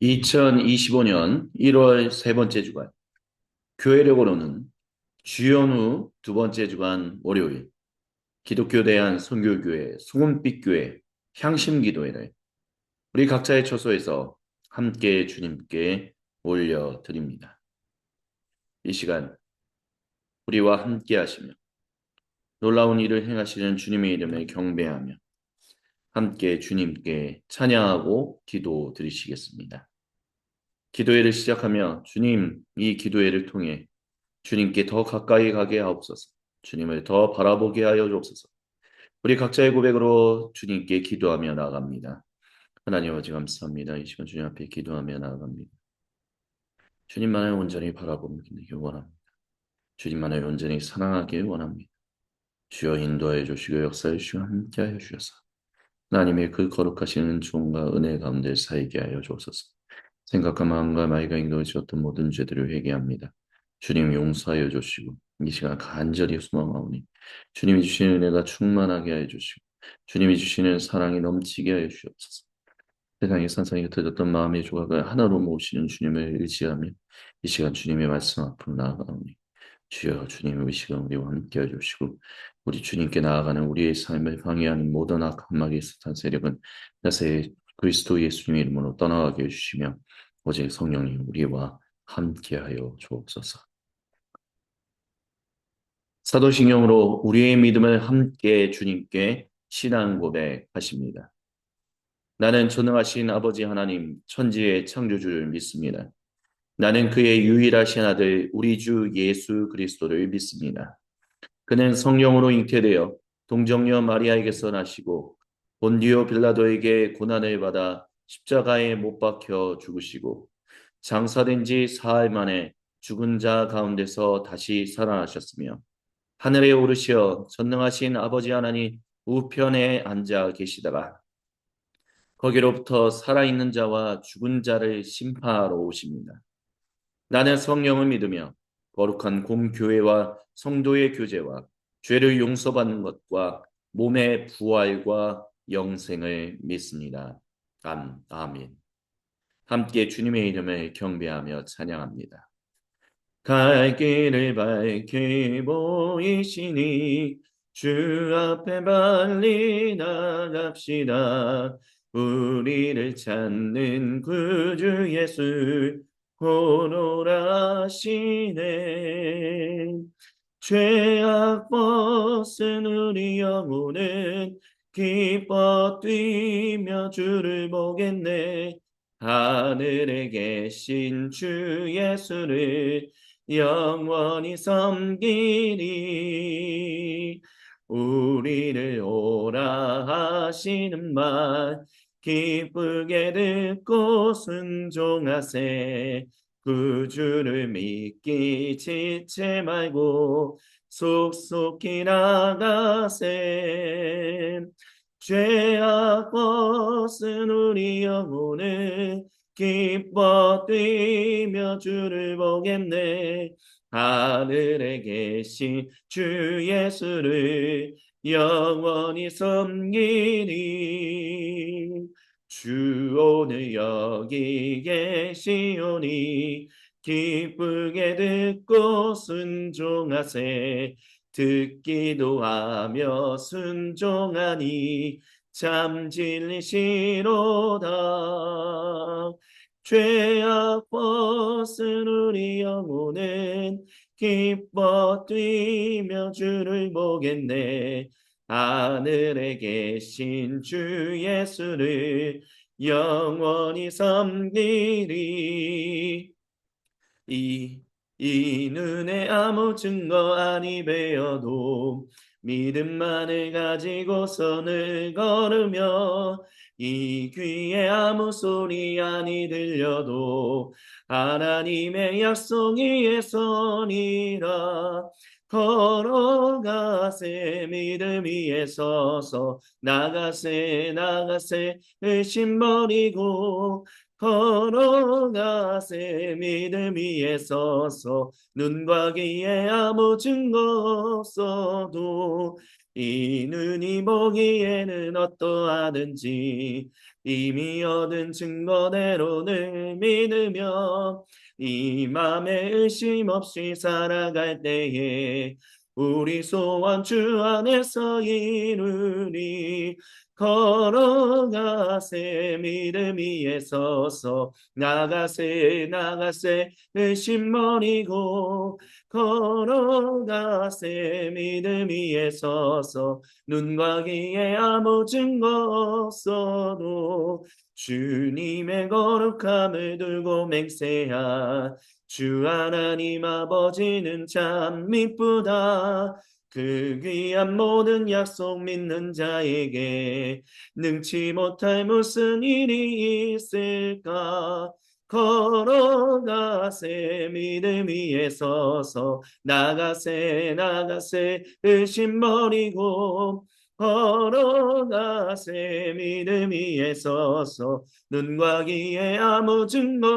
2025년 1월 세 번째 주간, 교회력으로는 주연후 두 번째 주간 월요일, 기독교 대한 선교교회, 소금빛교회, 향심기도회를 우리 각자의 처소에서 함께 주님께 올려드립니다. 이 시간 우리와 함께 하시며 놀라운 일을 행하시는 주님의 이름을 경배하며 함께 주님께 찬양하고 기도 드리시겠습니다. 기도회를 시작하며 주님, 이 기도회를 통해 주님께 더 가까이 가게 하옵소서. 주님을 더 바라보게 하여 주옵소서. 우리 각자의 고백으로 주님께 기도하며 나아갑니다. 하나님 아버지 감사합니다. 이 시간 주님 앞에 기도하며 나아갑니다. 주님만을 온전히 바라보기 원합니다. 주님만을 온전히 사랑하길 원합니다. 주여 인도하여 주시고 역사해 주시고 함께하여 주셔서 하나님의 그 거룩하신 종과 은혜 가운데 살게 하여 주옵소서. 생각과 마음과 말과 행동을 지었던 모든 죄들을 회개합니다. 주님 용서하여 주시고 이 시간 간절히 소망하오니 주님이 주시는 은혜가 충만하게 하여 주시고 주님이 주시는 사랑이 넘치게 하여 주옵소서. 세상에 산산이 흩어졌던 마음의 조각을 하나로 모으시는 주님을 의지하며 이 시간 주님의 말씀 앞으로 나아가오니 주여 주님 이 시간 우리와 함께 해주시고 우리 주님께 나아가는 우리의 삶을 방해하는 모든 악한 마귀의 사탄 세력은 나세 그리스도 예수님의 이름으로 떠나가게 해주시며 오직 성령님 우리와 함께하여 주옵소서. 사도신경으로 우리의 믿음을 함께 주님께 신앙 고백하십니다. 나는 전능하신 아버지 하나님 천지의 창조주를 믿습니다. 나는 그의 유일하신 아들 우리 주 예수 그리스도를 믿습니다. 그는 성령으로 잉태되어 동정녀 마리아에게서 나시고 본디오 빌라도에게 고난을 받아 십자가에 못 박혀 죽으시고 장사된 지 사흘 만에 죽은 자 가운데서 다시 살아나셨으며 하늘에 오르시어 전능하신 아버지 하나님 우편에 앉아 계시다가 거기로부터 살아있는 자와 죽은 자를 심판하러 오십니다. 나는 성령을 믿으며 거룩한 공교회와 성도의 교제와 죄를 용서받는 것과 몸의 부활과 영생을 믿습니다. 아멘. 함께 주님의 이름을 경배하며 찬양합니다. 갈 길을 밝히 보이시니 주 앞에 빨리 나갑시다. 우리를 찾는 구주 예수 호노라시네. 죄악 벗은 우리 영혼은 기뻐 뛰며 주를 보겠네. 하늘에 계신 주 예수를 영원히 섬기리. 우리를 오라 하시는 말 기쁘게 듣고 순종하세. 구주를 믿기 지체 말고 속속히 나가세. 죄악 벗은 우리 영혼은 기뻐 뛰며 주를 보겠네. 하늘에 계신 주 예수를 영원히 섬기리. 주 오늘 여기 계시오니 기쁘게 듣고 순종하세. 듣기도 하며 순종하니 참 진리시로다. 죄악 벗은 우리 영혼은 기뻐 뛰며 주를 보겠네. 하늘에 계신 주 예수를 영원히 섬기리. 이 눈에 아무 증거 아니 베어도 믿음만을 가지고 선을 걸으며 이 귀에 아무 소리 아니 들려도 하나님의 약속이 예선이라. 걸어가세 믿음 위에 서서 나가세 의심 버리고 걸어가세 믿음 위에 서서 눈과 귀에 아무 증거 없어도 이 눈이 보기에는 어떠하든지 이미 얻은 증거대로를 믿으며 이 맘에 의심 없이 살아갈 때에 우리 소원 주 안에서 이루리. 걸어가세 믿음 위에 서서 나가세 나가세 의심 버리고 걸어가세 믿음 위에 서서 눈과 귀에 아무 증거 없어도 주님의 거룩함을 들고 맹세한 주 하나님 아버지는 참 미쁘다. 그 귀한 모든 약속 믿는 자에게 능치 못할 무슨 일이 있을까. 걸어가세 믿음 위에 서서 나가세 나가세 의심 버리고 걸어가세 믿음 위에 서서 눈과 귀에 아무 증거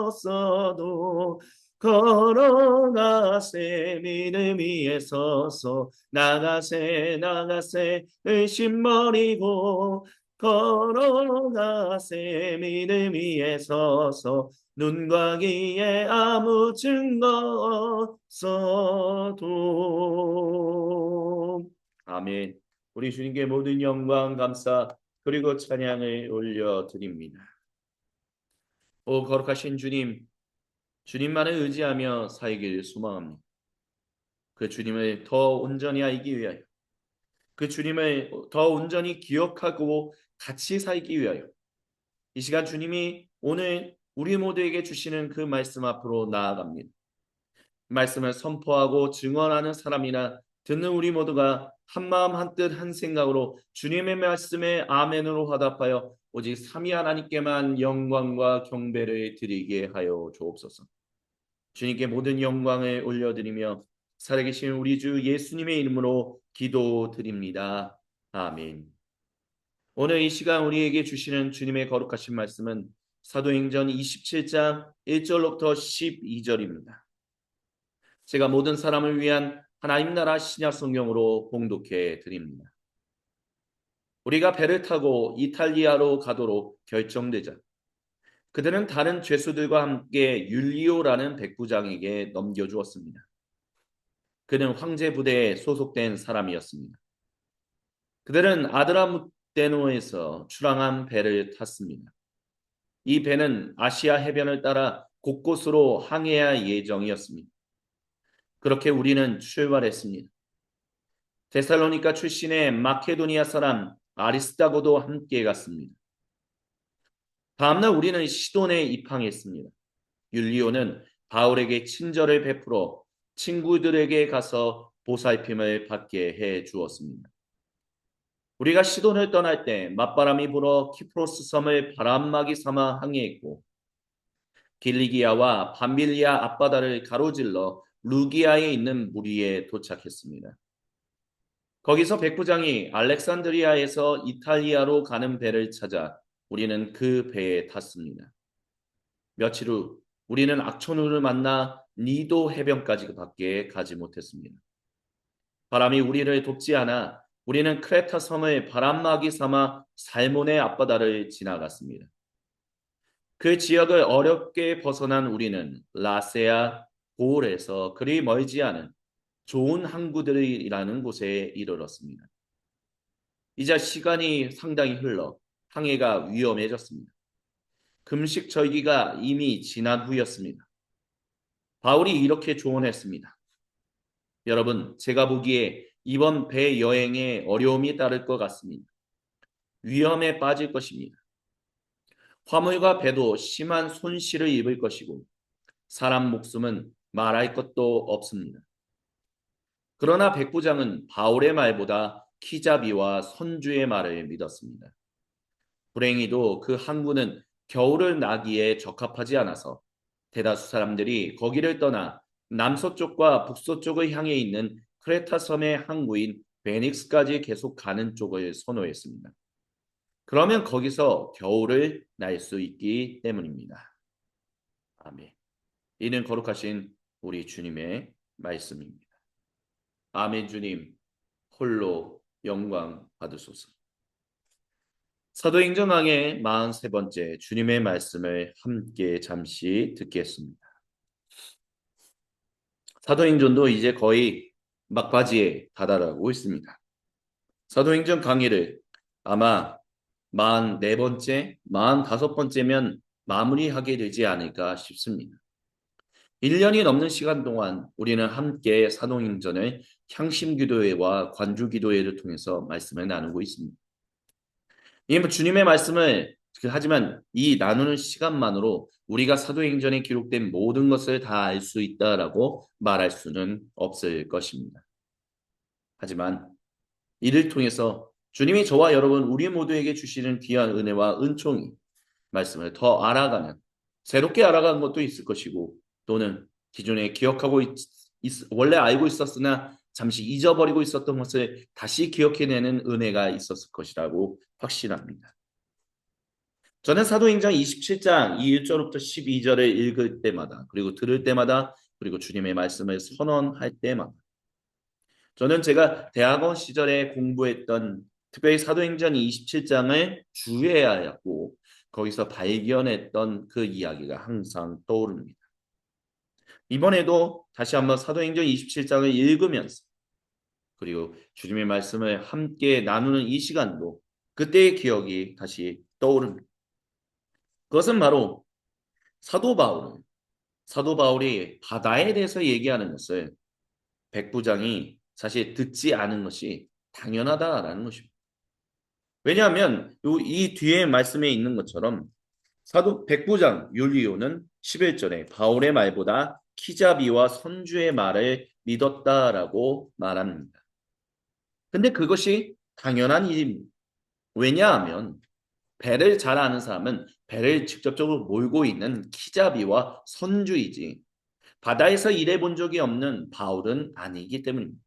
없어도 걸어가세 믿음 위에 서서 나가세 나가세 의심 버리고 걸어가세 믿음 위에 서서 눈과 귀에 아무 증거 없어도. 아멘. 우리 주님께 모든 영광 감사 그리고 찬양을 올려드립니다. 오 거룩하신 주님, 주님만을 의지하며 살기를 소망합니다. 그 주님을 더 온전히 알기 위하여, 그 주님을 더 온전히 기억하고 같이 살기 위하여 이 시간 주님이 오늘 우리 모두에게 주시는 그 말씀 앞으로 나아갑니다. 말씀을 선포하고 증언하는 사람이나 듣는 우리 모두가 한마음 한뜻 한 생각으로 주님의 말씀에 아멘으로 화답하여 오직 삼위 하나님께만 영광과 경배를 드리게 하여 주옵소서. 주님께 모든 영광을 올려드리며 살아계신 우리 주 예수님의 이름으로 기도드립니다. 아멘. 오늘 이 시간 우리에게 주시는 주님의 거룩하신 말씀은 사도행전 27장 1절로부터 12절입니다. 제가 모든 사람을 위한 하나님 나라 신약 성경으로 봉독해 드립니다. 우리가 배를 타고 이탈리아로 가도록 결정되자 그들은 다른 죄수들과 함께 율리오라는 백부장에게 넘겨주었습니다. 그는 황제 부대에 소속된 사람이었습니다. 그들은 아드라무테노에서 출항한 배를 탔습니다. 이 배는 아시아 해변을 따라 곳곳으로 항해할 예정이었습니다. 그렇게 우리는 출발했습니다. 데살로니가 출신의 마케도니아 사람 아리스다고도 함께 갔습니다. 다음날 우리는 시돈에 입항했습니다. 율리오는 바울에게 친절을 베풀어 친구들에게 가서 보살핌을 받게 해 주었습니다. 우리가 시돈을 떠날 때 맞바람이 불어 키프로스 섬을 바람막이 삼아 항해했고 길리기아와 밤빌리아 앞바다를 가로질러 루기아에 있는 무리에 도착했습니다. 거기서 백부장이 알렉산드리아에서 이탈리아로 가는 배를 찾아 우리는 그 배에 탔습니다. 며칠 후 우리는 악천후를 만나 니도 해변까지 밖에 가지 못했습니다. 바람이 우리를 돕지 않아 우리는 크레타 섬을 바람막이 삼아 살몬의 앞바다를 지나갔습니다. 그 지역을 어렵게 벗어난 우리는 라세아 고을에서 그리 멀지 않은 좋은 항구들이라는 곳에 이르렀습니다. 이제 시간이 상당히 흘러 항해가 위험해졌습니다. 금식 절기가 이미 지난 후였습니다. 바울이 이렇게 조언했습니다. 여러분, 제가 보기에 이번 배 여행에 어려움이 따를 것 같습니다. 위험에 빠질 것입니다. 화물과 배도 심한 손실을 입을 것이고 사람 목숨은 말할 것도 없습니다. 그러나 백부장은 바울의 말보다 키자비와 선주의 말을 믿었습니다. 불행히도 그 항구는 겨울을 나기에 적합하지 않아서 대다수 사람들이 거기를 떠나 남서쪽과 북서쪽을 향해 있는 크레타 섬의 항구인 베닉스까지 계속 가는 쪽을 선호했습니다. 그러면 거기서 겨울을 날 수 있기 때문입니다. 아멘. 이는 거룩하신 우리 주님의 말씀입니다. 아멘. 주님 홀로 영광 받으소서. 사도행전 강의 43번째 주님의 말씀을 함께 잠시 듣겠습니다. 사도행전도 이제 거의 막바지에 다다르고 있습니다. 사도행전 강의를 아마 44번째, 45번째면 마무리하게 되지 않을까 싶습니다. 1년이 넘는 시간 동안 우리는 함께 사도행전을 향심기도회와 관주기도회를 통해서 말씀을 나누고 있습니다. 이 주님의 말씀을 하지만 이 나누는 시간만으로 우리가 사도행전에 기록된 모든 것을 다 알 수 있다라고 말할 수는 없을 것입니다. 하지만 이를 통해서 주님이 저와 여러분 우리 모두에게 주시는 귀한 은혜와 은총이 말씀을 더 알아가는 새롭게 알아가는 것도 있을 것이고 또는 기존에 기억하고 원래 알고 있었으나 잠시 잊어버리고 있었던 것을 다시 기억해내는 은혜가 있었을 것이라고 확신합니다. 저는 사도행전 27장 1절부터 12절을 읽을 때마다 그리고 들을 때마다 그리고 주님의 말씀을 선언할 때마다 저는 제가 대학원 시절에 공부했던 특별히 사도행전 27장을 주의해야 하고 거기서 발견했던 그 이야기가 항상 떠오릅니다. 이번에도 다시 한번 사도행전 27장을 읽으면서 그리고 주님의 말씀을 함께 나누는 이 시간도 그때의 기억이 다시 떠오릅니다. 그것은 바로 사도 바울이 바다에 대해서 얘기하는 것을 백부장이 사실 듣지 않은 것이 당연하다라는 것입니다. 왜냐하면 이 뒤에 말씀에 있는 것처럼 사도 백부장 율리오는 11절에 바울의 말보다 키자비와 선주의 말을 믿었다라고 말합니다. 근데 그것이 당연한 일입니다. 왜냐하면 배를 잘 아는 사람은 배를 직접적으로 몰고 있는 키자비와 선주이지 바다에서 일해본 적이 없는 바울은 아니기 때문입니다.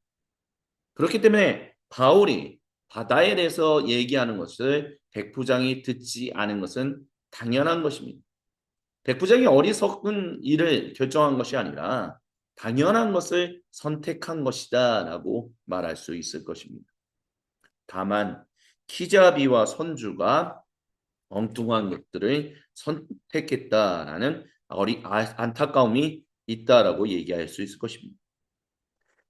그렇기 때문에 바울이 바다에 대해서 얘기하는 것을 백부장이 듣지 않은 것은 당연한 것입니다. 백부장이 어리석은 일을 결정한 것이 아니라 당연한 것을 선택한 것이다라고 말할 수 있을 것입니다. 다만 키자비와 선주가 엉뚱한 것들을 선택했다라는 안타까움이 있다라고 얘기할 수 있을 것입니다.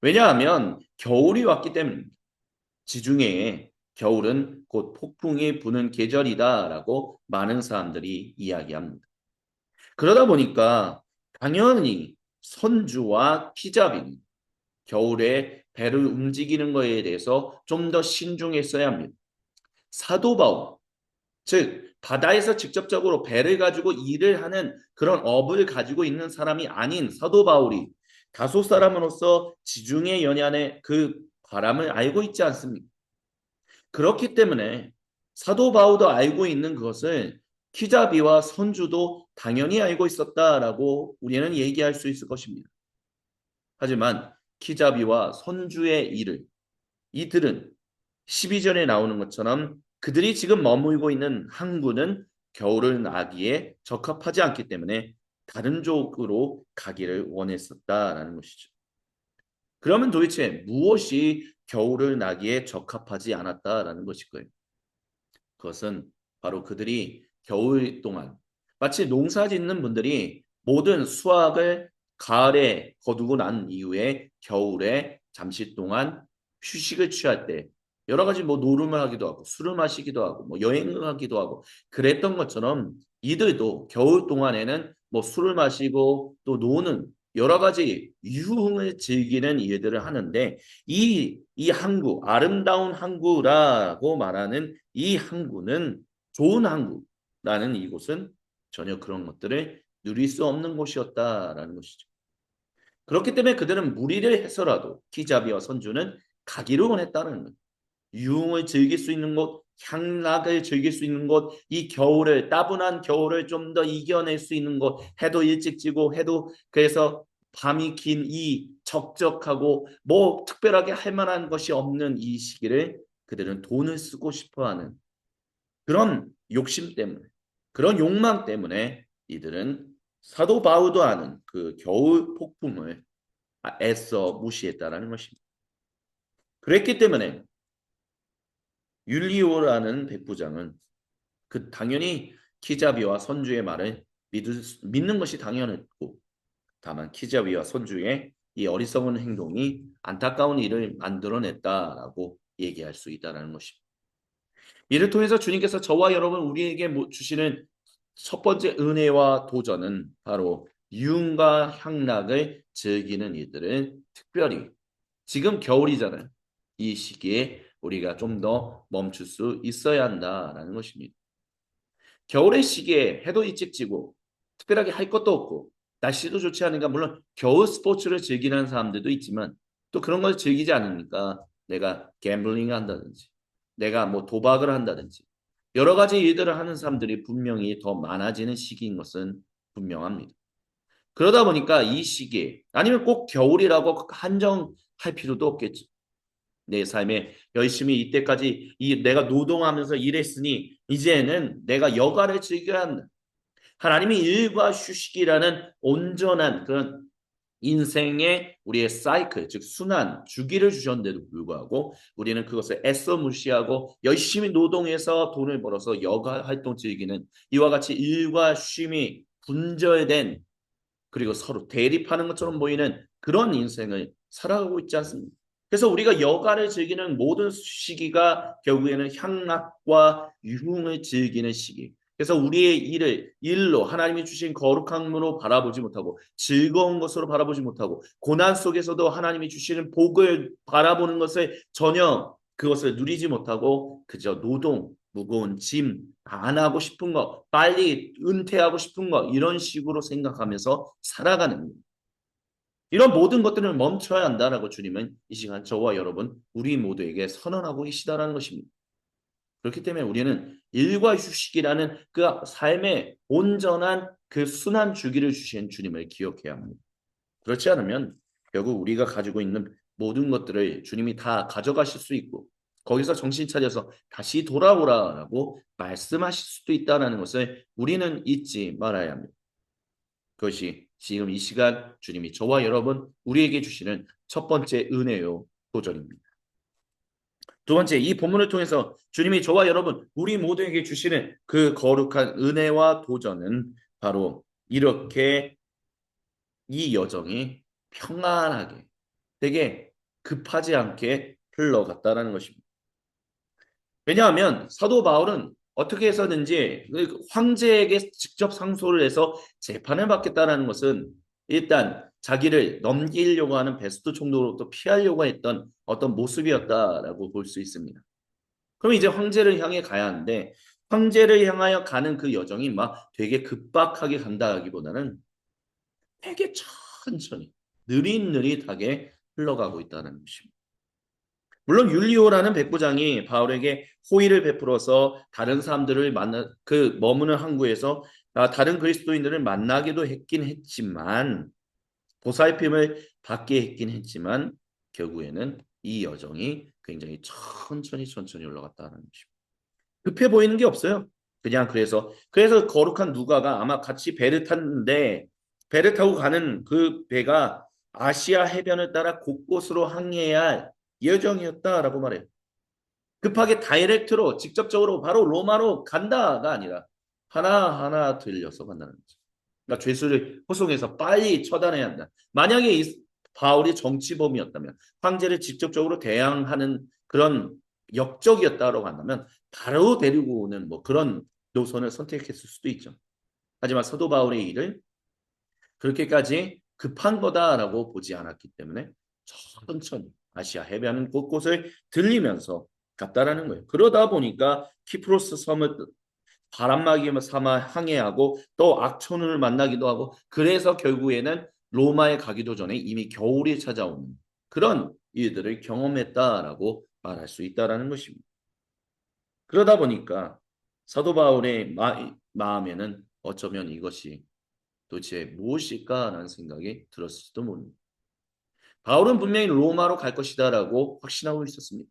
왜냐하면 겨울이 왔기 때문입니다. 지중해에 겨울은 곧 폭풍이 부는 계절이다라고 많은 사람들이 이야기합니다. 그러다 보니까 당연히 선주와 키자비는 겨울에 배를 움직이는 것에 대해서 좀 더 신중했어야 합니다. 사도 바울, 즉 바다에서 직접적으로 배를 가지고 일을 하는 그런 업을 가지고 있는 사람이 아닌 사도 바울이 다소 사람으로서 지중해 연안의 그 바람을 알고 있지 않습니까? 그렇기 때문에 사도 바울도 알고 있는 그것을 키자비와 선주도 당연히 알고 있었다라고 우리는 얘기할 수 있을 것입니다. 하지만 키자비와 선주의 일을 이들은 12절에 나오는 것처럼 그들이 지금 머물고 있는 항구는 겨울을 나기에 적합하지 않기 때문에 다른 쪽으로 가기를 원했었다라는 것이죠. 그러면 도대체 무엇이 겨울을 나기에 적합하지 않았다라는 것일까요? 그것은 바로 그들이 겨울 동안 마치 농사 짓는 분들이 모든 수확을 가을에 거두고 난 이후에 겨울에 잠시 동안 휴식을 취할 때 여러 가지 뭐 노름을 하기도 하고 술을 마시기도 하고 뭐 여행을 하기도 하고 그랬던 것처럼 이들도 겨울 동안에는 뭐 술을 마시고 또 노는 여러 가지 유흥을 즐기는 일들을 하는데 이 항구, 아름다운 항구라고 말하는 이 항구는 좋은 항구라는 이곳은 전혀 그런 것들을 누릴 수 없는 곳이었다라는 것이죠. 그렇기 때문에 그들은 무리를 해서라도 키자비와 선주는 가기를 원했다는 거예요. 유흥을 즐길 수 있는 곳, 향락을 즐길 수 있는 곳, 이 겨울을 따분한 겨울을 좀 더 이겨낼 수 있는 곳, 해도 일찍 지고 해도 그래서 밤이 긴 이 적적하고 뭐 특별하게 할 만한 것이 없는 이 시기를 그들은 돈을 쓰고 싶어하는 그런 욕심 때문에 그런 욕망 때문에 이들은 사도 바울도 아는 그 겨울 폭풍을 애써 무시했다라는 것입니다. 그랬기 때문에 율리오라는 백부장은 당연히 키자비와 선주의 말을 믿는 것이 당연했고, 다만 키자비와 선주의 이 어리석은 행동이 안타까운 일을 만들어냈다라고 얘기할 수 있다는 것입니다. 이를 통해서 주님께서 저와 여러분 우리에게 주시는 첫 번째 은혜와 도전은 바로 유흥과 향락을 즐기는 이들은 특별히 지금 겨울이잖아요. 이 시기에 우리가 좀 더 멈출 수 있어야 한다라는 것입니다. 겨울의 시기에 해도 일찍 지고 특별하게 할 것도 없고 날씨도 좋지 않으니까 물론 겨울 스포츠를 즐기는 사람들도 있지만 또 그런 걸 즐기지 않으니까 내가 갬블링을 한다든지 내가 뭐 도박을 한다든지 여러 가지 일들을 하는 사람들이 분명히 더 많아지는 시기인 것은 분명합니다. 그러다 보니까 이 시기에 아니면 꼭 겨울이라고 한정할 필요도 없겠죠. 내 삶에 열심히 이때까지 내가 노동하면서 일했으니 이제는 내가 여가를 즐겨야 한다. 하나님이 일과 휴식이라는 온전한 그런 인생의 우리의 사이클, 즉 순환, 주기를 주셨는데도 불구하고 우리는 그것을 애써 무시하고 열심히 노동해서 돈을 벌어서 여가 활동 즐기는 이와 같이 일과 쉼이 분절된 그리고 서로 대립하는 것처럼 보이는 그런 인생을 살아가고 있지 않습니까? 그래서 우리가 여가를 즐기는 모든 시기가 결국에는 향락과 유흥을 즐기는 시기. 그래서 우리의 일로 하나님이 주신 거룩함으로 바라보지 못하고 즐거운 것으로 바라보지 못하고 고난 속에서도 하나님이 주시는 복을 바라보는 것을 전혀 그것을 누리지 못하고 그저 노동, 무거운 짐, 안 하고 싶은 거, 빨리 은퇴하고 싶은 거 이런 식으로 생각하면서 살아가는 이런 모든 것들을 멈춰야 한다라고 주님은 이 시간 저와 여러분 우리 모두에게 선언하고 계시다라는 것입니다. 그렇기 때문에 우리는 일과 휴식이라는 그 삶의 온전한 그 순환 주기를 주신 주님을 기억해야 합니다. 그렇지 않으면 결국 우리가 가지고 있는 모든 것들을 주님이 다 가져가실 수 있고 거기서 정신 차려서 다시 돌아오라라고 말씀하실 수도 있다는 것을 우리는 잊지 말아야 합니다. 그것이 지금 이 시간 주님이 저와 여러분 우리에게 주시는 첫 번째 은혜요 도전입니다. 두 번째, 이 본문을 통해서 주님이 저와 여러분 우리 모두에게 주시는 그 거룩한 은혜와 도전은 바로 이렇게 이 여정이 평안하게 되게 급하지 않게 흘러갔다라는 것입니다. 왜냐하면 사도 바울은 어떻게 해서든지 황제에게 직접 상소를 해서 재판을 받겠다라는 것은 일단 자기를 넘기려고 하는 베스트 총독으로부터 피하려고 했던 어떤 모습이었다라고 볼 수 있습니다. 그럼 이제 황제를 향해 가야 하는데 황제를 향하여 가는 그 여정이 막 되게 급박하게 간다기보다는 되게 천천히 느릿느릿하게 흘러가고 있다는 것입니다. 물론 율리오라는 백부장이 바울에게 호의를 베풀어서 다른 사람들을 머무는 항구에서 다른 그리스도인들을 만나기도 했긴 했지만 보살핌을 받게 했긴 했지만 결국에는 이 여정이 굉장히 천천히 올라갔다는 것입니다. 급해 보이는 게 없어요. 그냥 그래서 거룩한 누가가 아마 같이 배를 탔는데 배를 타고 가는 그 배가 아시아 해변을 따라 곳곳으로 항해해야 할 예정이었다라고 말해요. 급하게 다이렉트로 직접적으로 바로 로마로 간다가 아니라 하나하나 들려서 간다는 거죠. 그러니까 죄수를 호송해서 빨리 처단해야 한다. 만약에 바울이 정치범이었다면 황제를 직접적으로 대항하는 그런 역적이었다고 한다면 바로 데리고 오는 뭐 그런 노선을 선택했을 수도 있죠. 하지만 사도 바울의 일을 그렇게까지 급한 거다라고 보지 않았기 때문에 천천히 아시아 해변 곳곳을 들리면서 갔다라는 거예요. 그러다 보니까 키프로스 섬을 바람막이 삼아 항해하고 또 악천후를 만나기도 하고 그래서 결국에는 로마에 가기도 전에 이미 겨울이 찾아오는 그런 일들을 경험했다라고 말할 수 있다라는 것입니다. 그러다 보니까 사도 바울의 마음에는 어쩌면 이것이 도대체 무엇일까라는 생각이 들었을지도 모릅니다. 바울은 분명히 로마로 갈 것이다라고 확신하고 있었습니다.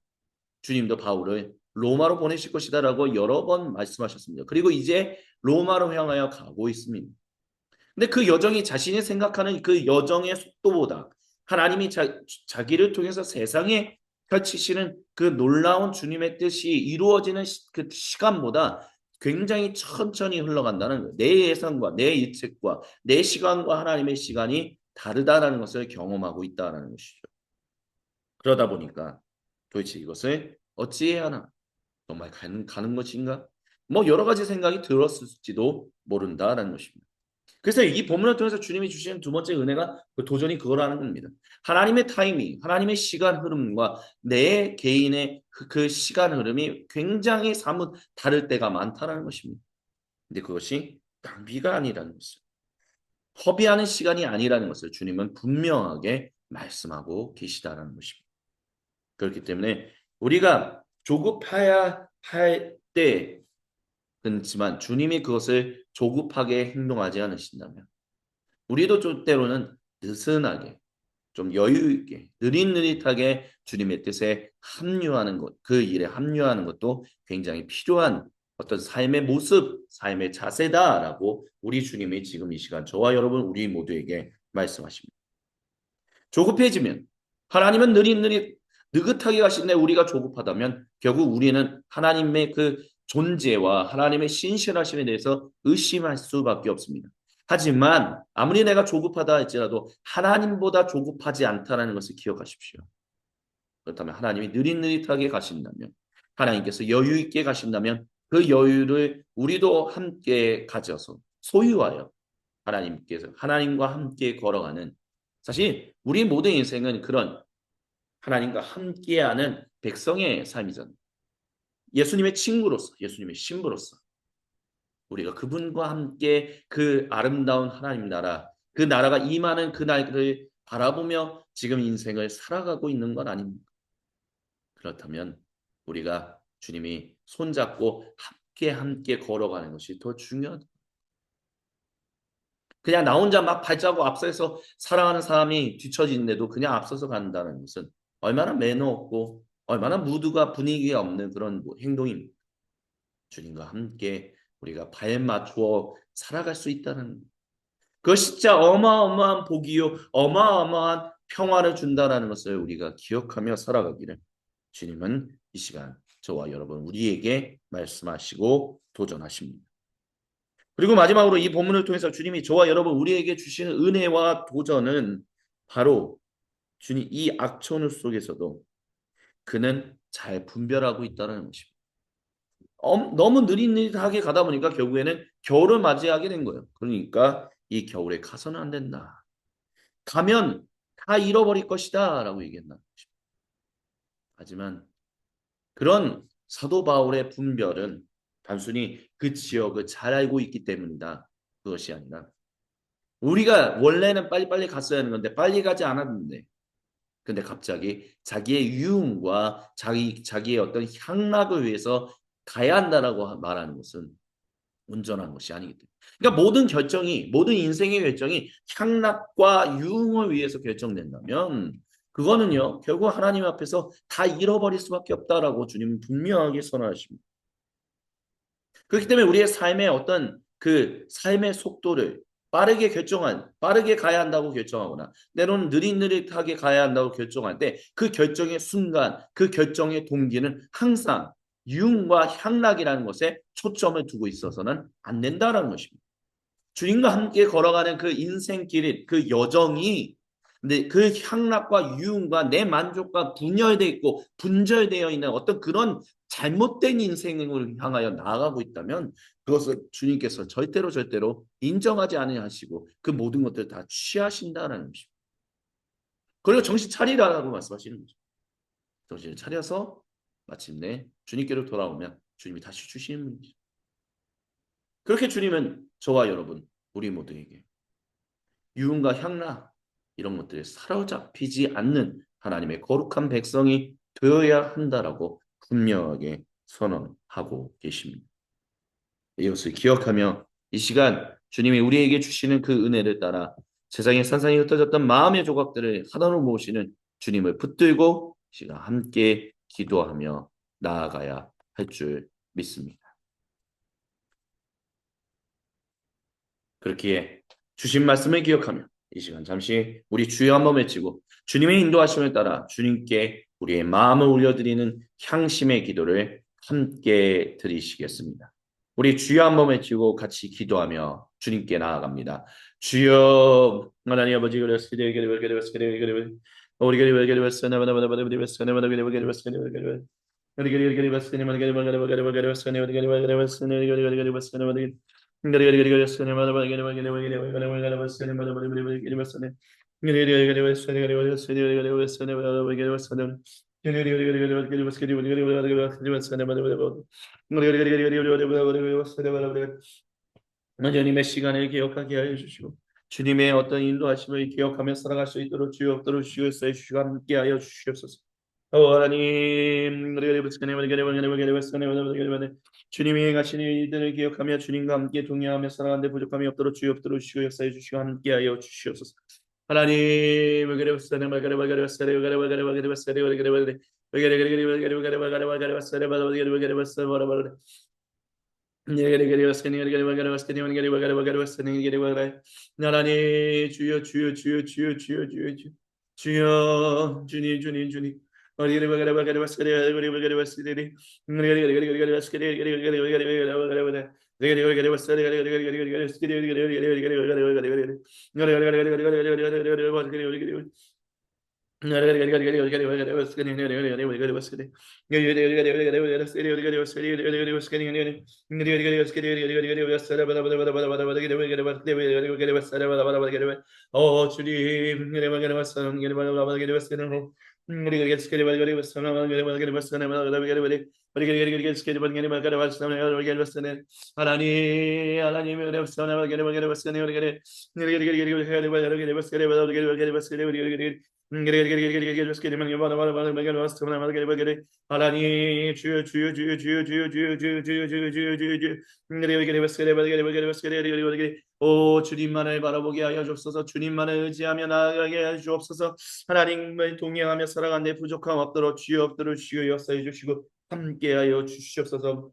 주님도 바울을 로마로 보내실 것이다라고 여러 번 말씀하셨습니다. 그리고 이제 로마로 향하여 가고 있습니다. 근데 그 여정이 자신이 생각하는 그 여정의 속도보다 하나님이 자기를 통해서 세상에 펼치시는 그 놀라운 주님의 뜻이 이루어지는 그 시간보다 굉장히 천천히 흘러간다는 거예요. 내 예상과 내 예측과 내 시간과 하나님의 시간이 다르다라는 것을 경험하고 있다는 것이죠. 그러다 보니까 도대체 이것을 어찌해야 하나? 정말 가는 것인가? 뭐 여러 가지 생각이 들었을지도 모른다라는 것입니다. 그래서 이 본문을 통해서 주님이 주시는 두 번째 은혜가 도전히 그거라는 겁니다. 하나님의 타이밍, 하나님의 시간 흐름과 내 개인의 그 시간 흐름이 굉장히 사뭇 다를 때가 많다는 것입니다. 근데 그것이 낭비가 아니라는 것을, 허비하는 시간이 아니라는 것을 주님은 분명하게 말씀하고 계시다는 것입니다. 그렇기 때문에 우리가 조급해야 할 때, 그렇지만 주님이 그것을 조급하게 행동하지 않으신다면 우리도 좀 때로는 느슨하게 좀 여유 있게 느릿느릿하게 주님의 뜻에 합류하는 것, 그 일에 합류하는 것도 굉장히 필요한 어떤 삶의 모습, 삶의 자세다라고 우리 주님이 지금 이 시간 저와 여러분 우리 모두에게 말씀하십니다. 조급해지면 하나님은 느릿느릿 느긋하게 가시는데 우리가 조급하다면 결국 우리는 하나님의 그 존재와 하나님의 신실하심에 대해서 의심할 수밖에 없습니다. 하지만 아무리 내가 조급하다 할지라도 하나님보다 조급하지 않다는 것을 기억하십시오. 그렇다면 하나님이 느릿느릿하게 가신다면, 하나님께서 여유 있게 가신다면 그 여유를 우리도 함께 가져서 소유하여 하나님께서 하나님과 함께 걸어가는, 사실 우리 모든 인생은 그런 하나님과 함께하는 백성의 삶이잖아요. 예수님의 친구로서, 예수님의 신부로서 우리가 그분과 함께 그 아름다운 하나님 나라, 그 나라가 임하는 그 날을 바라보며 지금 인생을 살아가고 있는 건 아닙니까? 그렇다면 우리가 주님이 손잡고 함께 걸어가는 것이 더 중요하다. 그냥 나 혼자 막 발자국 앞서서 사랑하는 사람이 뒤처지는데도 그냥 앞서서 간다는 것은 얼마나 매너 없고 얼마나 무드가 분위기가 없는 그런 행동입니다. 주님과 함께 우리가 발 맞추어 살아갈 수 있다는, 그것이 진짜 어마어마한 복이요 어마어마한 평화를 준다라는 것을 우리가 기억하며 살아가기를 주님은 이 시간 저와 여러분 우리에게 말씀하시고 도전하십니다. 그리고 마지막으로 이 본문을 통해서 주님이 저와 여러분 우리에게 주시는 은혜와 도전은 바로 주님 이 악천후 속에서도 그는 잘 분별하고 있다는 것입니다. 너무 느릿느릿하게 가다 보니까 결국에는 겨울을 맞이하게 된 거예요. 그러니까 이 겨울에 가서는 안 된다. 가면 다 잃어버릴 것이다 라고 얘기했나. 하지만 그런 사도 바울의 분별은 단순히 그 지역을 잘 알고 있기 때문이다. 그것이 아니라 우리가 원래는 빨리빨리 갔어야 하는 건데 빨리 가지 않았는데 근데 갑자기 자기의 유흥과 자기의 어떤 향락을 위해서 가야 한다라고 말하는 것은 온전한 것이 아니기 때문에. 그러니까 모든 결정이, 모든 인생의 결정이 향락과 유흥을 위해서 결정된다면 그거는요 결국 하나님 앞에서 다 잃어버릴 수밖에 없다라고 주님은 분명하게 선언하십니다. 그렇기 때문에 우리의 삶의 어떤 그 삶의 속도를 빠르게 가야 한다고 결정하거나 때로는 느릿느릿하게 가야 한다고 결정할 때 그 결정의 순간, 그 결정의 동기는 항상 유흥과 향락이라는 것에 초점을 두고 있어서는 안 된다는 것입니다. 주님과 함께 걸어가는 그 인생길, 그 여정이 근데 그 향락과 유흥과 내 만족과 분열되어 있고 분절되어 있는 어떤 그런 잘못된 인생을 향하여 나아가고 있다면 그것을 주님께서 절대로 인정하지 않으시고 그 모든 것들을 다 취하신다는 것입니다. 그리고 정신 차리라고 말씀하시는 거죠. 정신을 차려서 마침내 주님께로 돌아오면 주님이 다시 주시는 분이죠. 그렇게 주님은 저와 여러분 우리 모두에게 유흥과 향락 이런 것들에 사로잡히지 않는 하나님의 거룩한 백성이 되어야 한다라고 분명하게 선언하고 계십니다. 이것을 기억하며 이 시간 주님이 우리에게 주시는 그 은혜를 따라 세상에 산산이 흩어졌던 마음의 조각들을 하나로 모으시는 주님을 붙들고 시간 함께 기도하며 나아가야 할 줄 믿습니다. 그렇기에 주신 말씀을 기억하며 이 시간 잠시 우리 주여 한번 외치고 주님의 인도하심을 따라 주님께 우리의 마음을 올려드리는 향심의 기도를 함께 드리시겠습니다. 우리 주여 한번 외치고 같이 기도하며 주님께 나아갑니다. 주여 하나님 아버지 주님의 시간을 기억하게 하여 주시고 주님의 어떤 인도하심을 기억하며 살아갈 수 있도록 주여 없도록 주여 주시고 함께 하여 주시옵소서. 하나님 주님이 행하신 일들을 기억하며 주님과 함께 동행하며 살아가는데 부족함이 없도록 주여 없도록 주시고 역사해 주시고 함께 하여 주시옵소서. 하나님 나라니 주여 주여 주여 주여 주여 주여 주여 주여 주님 주님 주님 어 주님 하나님 주여 주여 주여 주여 주여 주여 주여 주여 주여 주여 주여 주여 오 주님만을 바라보게 하여 주옵소서. 주님만을 의지하며 나아가게 하여 주옵소서. 하나님을 동행하며 살아가는 데 부족함 없도록 주여 없도록 주여 역사해 주시고 함께하여 주시옵소서.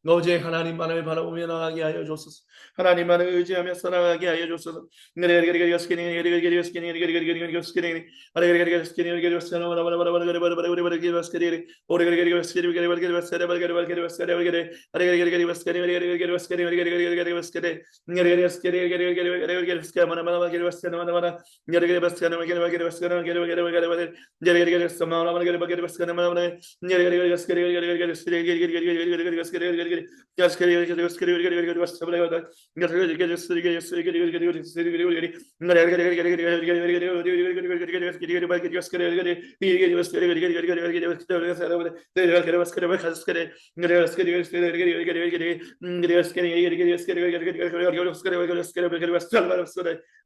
어제 하나님만을 바라보며 나가게 하여 주옵소서. 하나님만을 의지하며 살아가게 하여 주옵소서.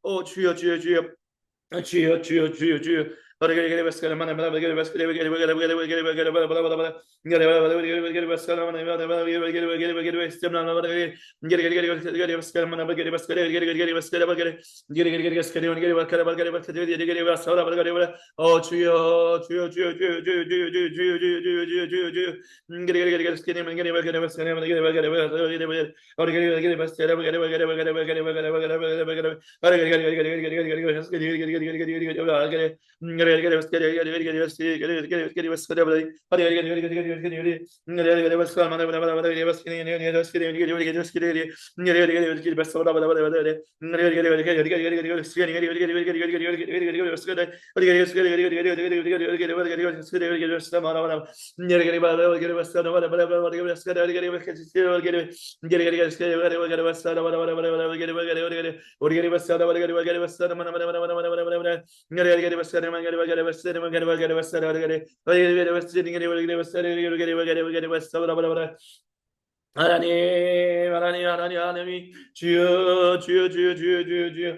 오 주여 주여 주여 주여 주여 주여 주여 어 주여 주여 주여 주여 주여 주여 주여 주여 주여 주여 주여 하나님, 하나님, 하나님, 하나님, 주여, 주여, 주여, 주여, 주여, 주여,